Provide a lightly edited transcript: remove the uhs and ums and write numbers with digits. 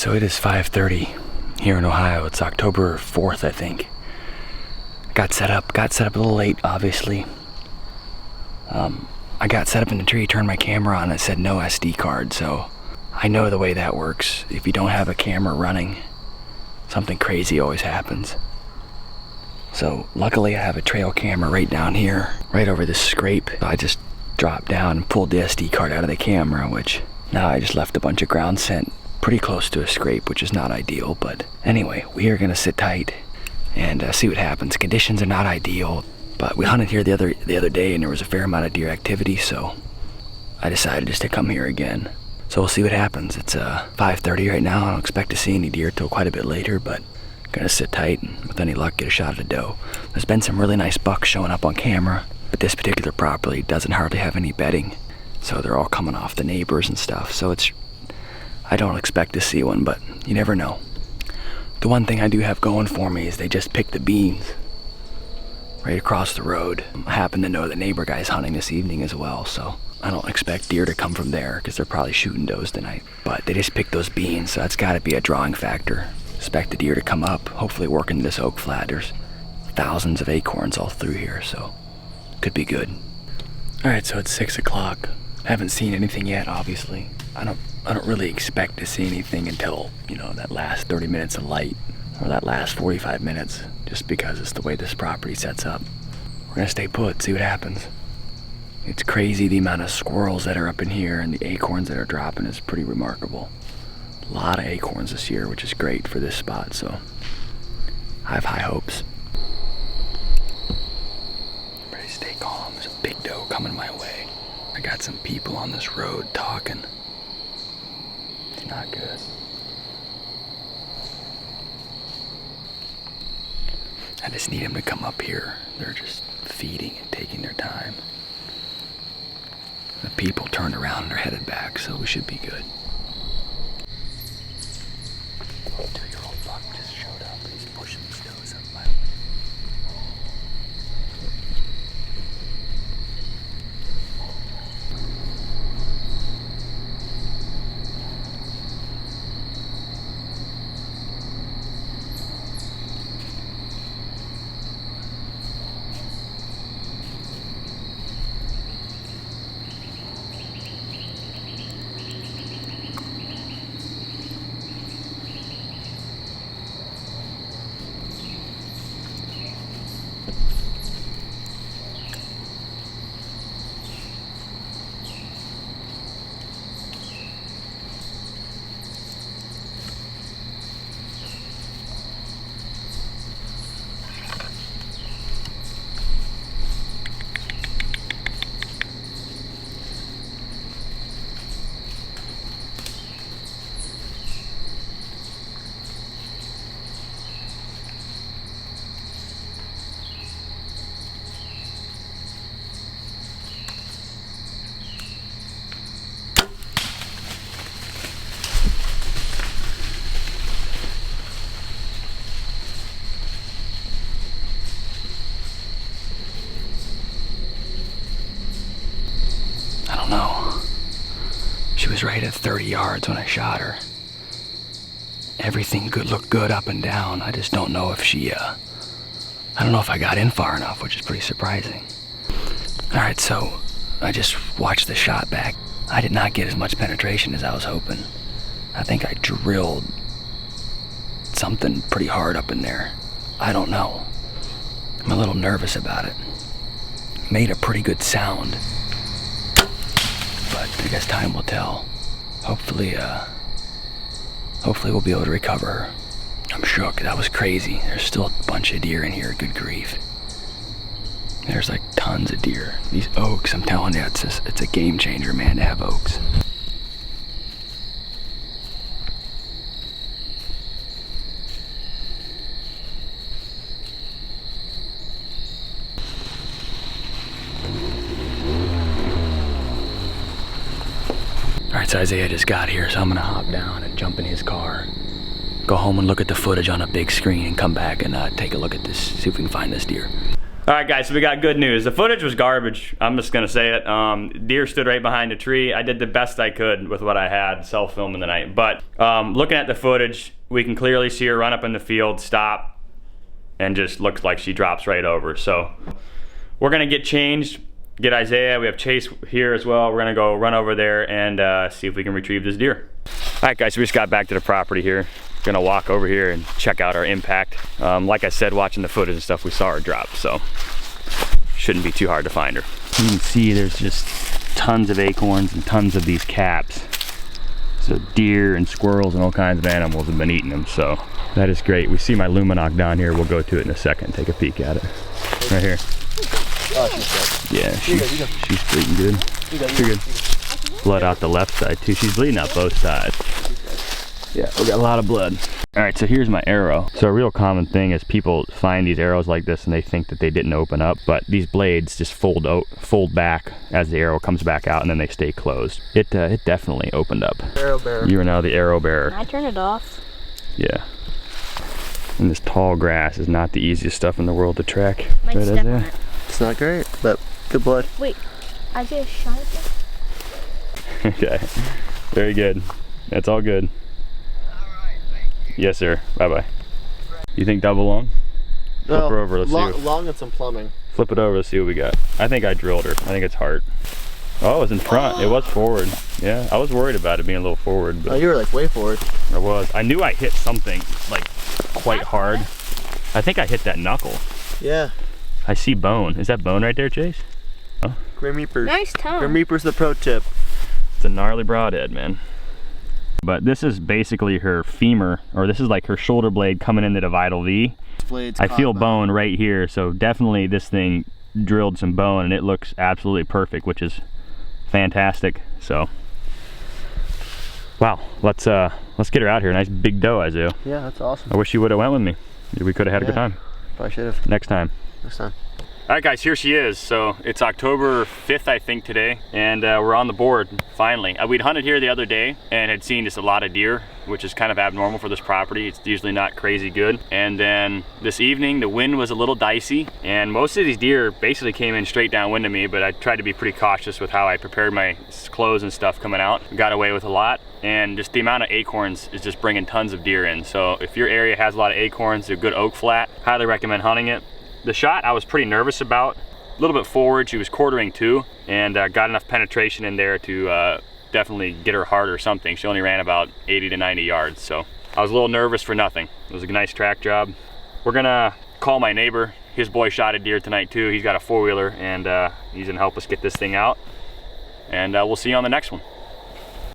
So it is 5:30 here in Ohio. It's October 4th, I think. Got set up a little late, obviously. I got set up in the tree, turned my camera on, and it said no SD card, so I know the way that works. If you don't have a camera running, something crazy always happens. So luckily I have a trail camera right down here, right over this scrape. I just dropped down and pulled the SD card out of the camera, which now I just left a bunch of ground scent pretty close to a scrape, which is not ideal. But anyway, we are gonna sit tight and see what happens. Conditions are not ideal, but we hunted here the other day and there was a fair amount of deer activity, so I decided just to come here again. So we'll see what happens. It's 5:30 right now. I don't expect to see any deer till quite a bit later, but gonna sit tight and with any luck get a shot at a doe. There's been some really nice bucks showing up on camera, but this particular property doesn't hardly have any bedding, so they're all coming off the neighbors and stuff. So I don't expect to see one, but you never know. The one thing I do have going for me is they just picked the beans right across the road. I happen to know the neighbor guy's hunting this evening as well, so I don't expect deer to come from there because they're probably shooting does tonight. But they just picked those beans, so that's gotta be a drawing factor. Expect the deer to come up, hopefully work into this oak flat. There's thousands of acorns all through here, so could be good. All right, so it's 6 o'clock. Haven't seen anything yet, obviously. I don't really expect to see anything until, that last 30 minutes of light, or that last 45 minutes, just because it's the way this property sets up. We're gonna stay put, see what happens. It's crazy the amount of squirrels that are up in here, and the acorns that are dropping is pretty remarkable. A lot of acorns this year, which is great for this spot, so I have high hopes. Everybody stay calm. There's a big doe coming my way. I got some people on this road talking. It's not good. I just need them to come up here. They're just feeding and taking their time. The people turned around and are headed back, so we should be good. 2-year-old buck just showed up. He's pushing these does up my way. She was right at 30 yards when I shot her. Everything looked good up and down. I just don't know if I don't know if I got in far enough, which is pretty surprising. All right, so I just watched the shot back. I did not get as much penetration as I was hoping. I think I drilled something pretty hard up in there. I don't know. I'm a little nervous about it. Made a pretty good sound, but I guess time will tell. Hopefully we'll be able to recover her. I'm shook. That was crazy. There's still a bunch of deer in here. Good grief. There's like tons of deer. These oaks, I'm telling you, it's a game changer, man, to have oaks. Alright, so Isaiah just got here, so I'm gonna hop down and jump in his car, go home and look at the footage on a big screen and come back and take a look at this, see if we can find this deer. All right, guys, so we got good news. The footage was garbage. I'm just gonna say it. Deer stood right behind a tree. I did the best I could with what I had, self-filming the night. But looking at the footage, we can clearly see her run up in the field, stop, and just looks like she drops right over. So we're gonna get changed, get Isaiah. We have Chase here as well. We're gonna go run over there and see if we can retrieve this deer. All right, guys, so we just got back to the property here. Gonna walk over here and check out our impact. Like I said, watching the footage and stuff, we saw her drop, so shouldn't be too hard to find her. You can see there's just tons of acorns and tons of these caps. So deer and squirrels and all kinds of animals have been eating them, so that is great. We see my Luminoc down here. We'll go to it in a second, take a peek at it. Right here. Oh, she's dead. Yeah, she's bleeding good. You're good. Blood out the left side too. She's bleeding out both sides. Yeah, we got a lot of blood. All right, so here's my arrow. So a real common thing is people find these arrows like this and they think that they didn't open up, but these blades just fold back as the arrow comes back out and then they stay closed. It definitely opened up. Arrow bearer. You are now the arrow bearer. Can I turn it off? Yeah. And this tall grass is not the easiest stuff in the world to track. Might Right, step on Isaiah? it. It's not great, but good blood. Wait, Isaiah shot it? Okay, very good. That's all good. Yes, sir. Bye-bye. You think double long? Flip her over, let's see. Long and some plumbing. Flip it over, let's see what we got. I think I drilled her. I think it's heart. Oh, it was in front. It was forward. Yeah, I was worried about it being a little forward. But oh, you were like way forward. I was. I knew I hit something like quite hard. I think I hit that knuckle. Yeah. I see bone. Is that bone right there, Chase? Oh. Grim Reaper. Nice tongue. Grim Reaper's the pro tip. It's a gnarly broadhead, man. But this is basically her femur, or this is like her shoulder blade coming into the vital V. I feel bone right here, so definitely this thing drilled some bone and it looks absolutely perfect, which is fantastic. So, wow, let's get her out here. Nice big doe, Isaiah. Yeah, that's awesome. I wish you would have went with me. We could have had a good time. Probably should have. Next time. Next time. All right, guys, here she is. So it's October 5th, I think, today, and we're on the board, finally. We'd hunted here the other day and had seen just a lot of deer, which is kind of abnormal for this property. It's usually not crazy good. And then this evening, the wind was a little dicey, and most of these deer basically came in straight downwind to me, but I tried to be pretty cautious with how I prepared my clothes and stuff coming out. Got away with a lot, and just the amount of acorns is just bringing tons of deer in. So if your area has a lot of acorns, a good oak flat, highly recommend hunting it. The shot I was pretty nervous about. A little bit forward, she was quartering too, and got enough penetration in there to definitely get her heart or something. She only ran about 80 to 90 yards, so I was a little nervous for nothing. It was a nice track job. We're gonna call my neighbor. His boy shot a deer tonight too. He's got a four-wheeler, and he's gonna help us get this thing out. And we'll see you on the next one.